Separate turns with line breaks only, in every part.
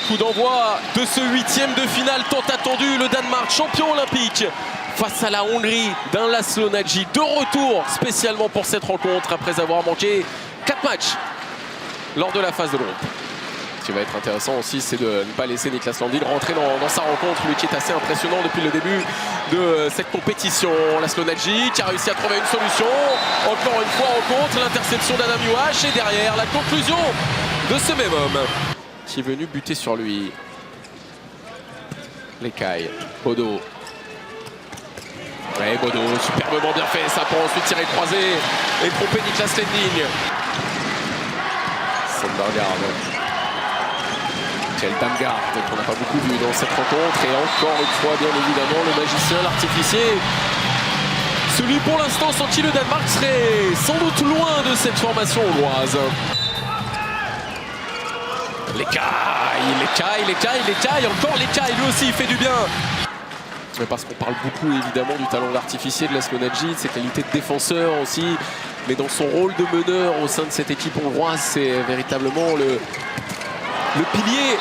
Coup d'envoi de ce 8e de finale tant attendu. Le Danemark, champion olympique, face à la Hongrie d'un Laszlo Nagy. De retour spécialement pour cette rencontre après avoir manqué 4 matchs lors de la phase de groupe. Ce qui va être intéressant aussi, c'est de ne pas laisser Niklas Landin rentrer dans sa rencontre. Lui qui est assez impressionnant depuis le début de cette compétition. Laszlo Nagy qui a réussi à trouver une solution. Encore une fois en contre, l'interception d'Adam Juhas. Et derrière, la conclusion de ce même homme qui est venu buter sur lui. L'écaille, Bodo. Ouais, Bodo, superbement bien fait ça pour ensuite tirer croisé et tromper Niklas Landin. Sondergaard. Kjell Damgaard, qu'on n'a pas beaucoup vu dans cette rencontre. Et encore une fois, bien évidemment, le magicien, l'artificier. Celui pour l'instant sans qui le Danemark serait sans doute loin de cette formation hongroise. L'écaille, encore l'écaille, lui aussi il fait du bien. Mais parce qu'on parle beaucoup évidemment du talent d'artificier de Laszlo Nagy, de ses qualités de défenseur aussi. Mais dans son rôle de meneur au sein de cette équipe hongroise, c'est véritablement le pilier,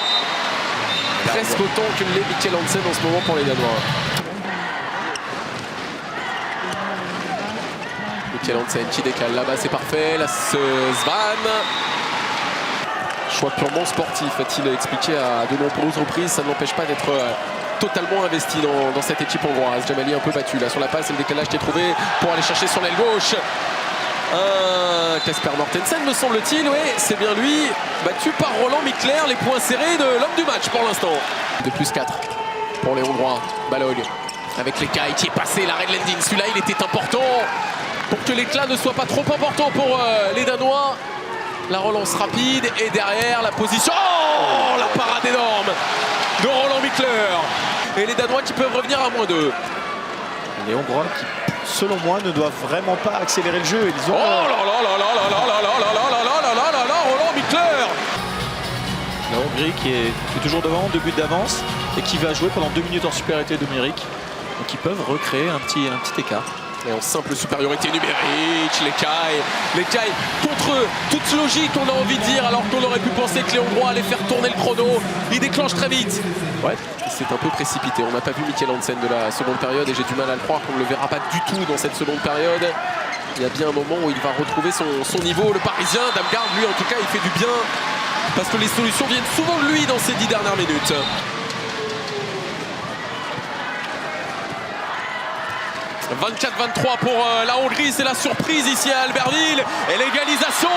presque autant que l'est Mikkel Hansen en ce moment pour les Danois. Mikkel Hansen qui décale là-bas, c'est parfait. Là, Svan. Choix purement sportif, a-t-il expliqué à de nombreuses reprises. Ça ne l'empêche pas d'être totalement investi dans cette équipe hongroise. Jamali un peu battu là sur la passe et le décalage qui est trouvé pour aller chercher sur l'aile gauche. Kasper Mortensen me semble-t-il, oui, c'est bien lui, battu par Roland Mikler, les points serrés de l'homme du match pour l'instant. De plus 4 pour les Hongrois. Balog avec l'écaille qui est passé, l'arrêt de Landin, celui-là il était important pour que l'éclat ne soit pas trop important pour les Danois. La relance rapide et derrière la position, oh la parade énorme de Roland Mikler. Et les Danois qui peuvent revenir à -2.
Les Hongrois qui, selon moi, ne doivent vraiment pas accélérer le jeu. Ils ont...
Oh là là là là là là là là là là là là là, Roland Mikler.
La Hongrie qui est toujours devant, 2 buts d'avance et qui va jouer pendant 2 minutes en supériorité numérique. Donc ils peuvent recréer un petit écart.
Et en simple supériorité numérique, l'écaille contre toute logique, on a envie de dire, alors qu'on aurait pu penser que les Hongrois allaient faire tourner le chrono. Il déclenche très vite. Ouais, c'est un peu précipité. On n'a pas vu Mikkel Hansen de la seconde période et j'ai du mal à le croire qu'on ne le verra pas du tout dans cette seconde période. Il y a bien un moment où il va retrouver son niveau. Le Parisien, Damgaard, lui en tout cas, il fait du bien parce que les solutions viennent souvent de lui dans ces 10 dernières minutes. « 24-23 pour la Hongrie, c'est la surprise ici à Albertville. Et l'égalisation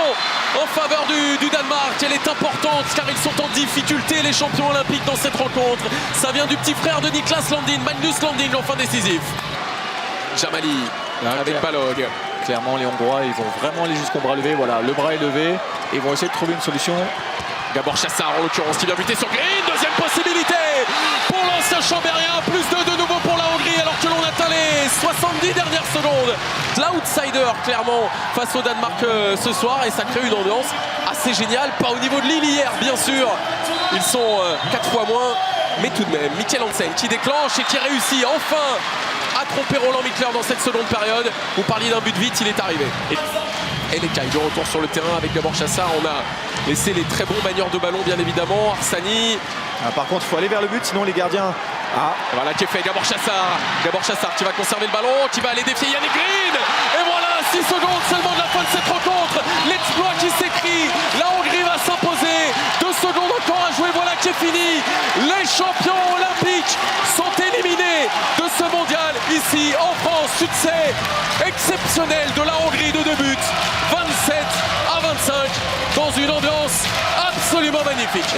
en faveur du Danemark, elle est importante car ils sont en difficulté les champions olympiques dans cette rencontre. Ça vient du petit frère de Niklas Landin, Magnus Landin en fin décisif. Jamali avec Balog.
Clairement les Hongrois ils vont vraiment aller jusqu'au bras levé, voilà, le bras est levé et ils vont essayer de trouver une solution.
Gabor Chassar en l'occurrence qui vient buter sur Green, deuxième possibilité pour l'ancien Chambérien, plus de nouveau pour la Hongrie alors que l'on atteint les 70 dernières secondes. L'outsider clairement face au Danemark ce soir et ça crée une ambiance assez géniale, pas au niveau de Lille hier bien sûr, ils sont 4 fois moins, mais tout de même Mikkel Hansen qui déclenche et qui réussit enfin à tromper Roland Mikler dans cette seconde période. Vous parliez d'un but vite, il est arrivé. Et l'écaille de retour sur le terrain avec Gabor Chassar. On a laissé les très bons manieurs de ballon bien évidemment. Arsani.
Par contre il faut aller vers le but sinon les gardiens.
Voilà qui est fait, Gabor Chassar qui va conserver le ballon, qui va aller défier Yannick Green. Et voilà 6 secondes seulement de la fin de cette rencontre. L'exploit qui s'écrit. La Hongrie va s'imposer. 2 secondes encore à jouer, voilà qui est fini. Les champions olympiques sont éliminés de ce mondial ici en France. Succès exceptionnel de la Hongrie de 2 buts. 27-25 dans une ambiance absolument magnifique.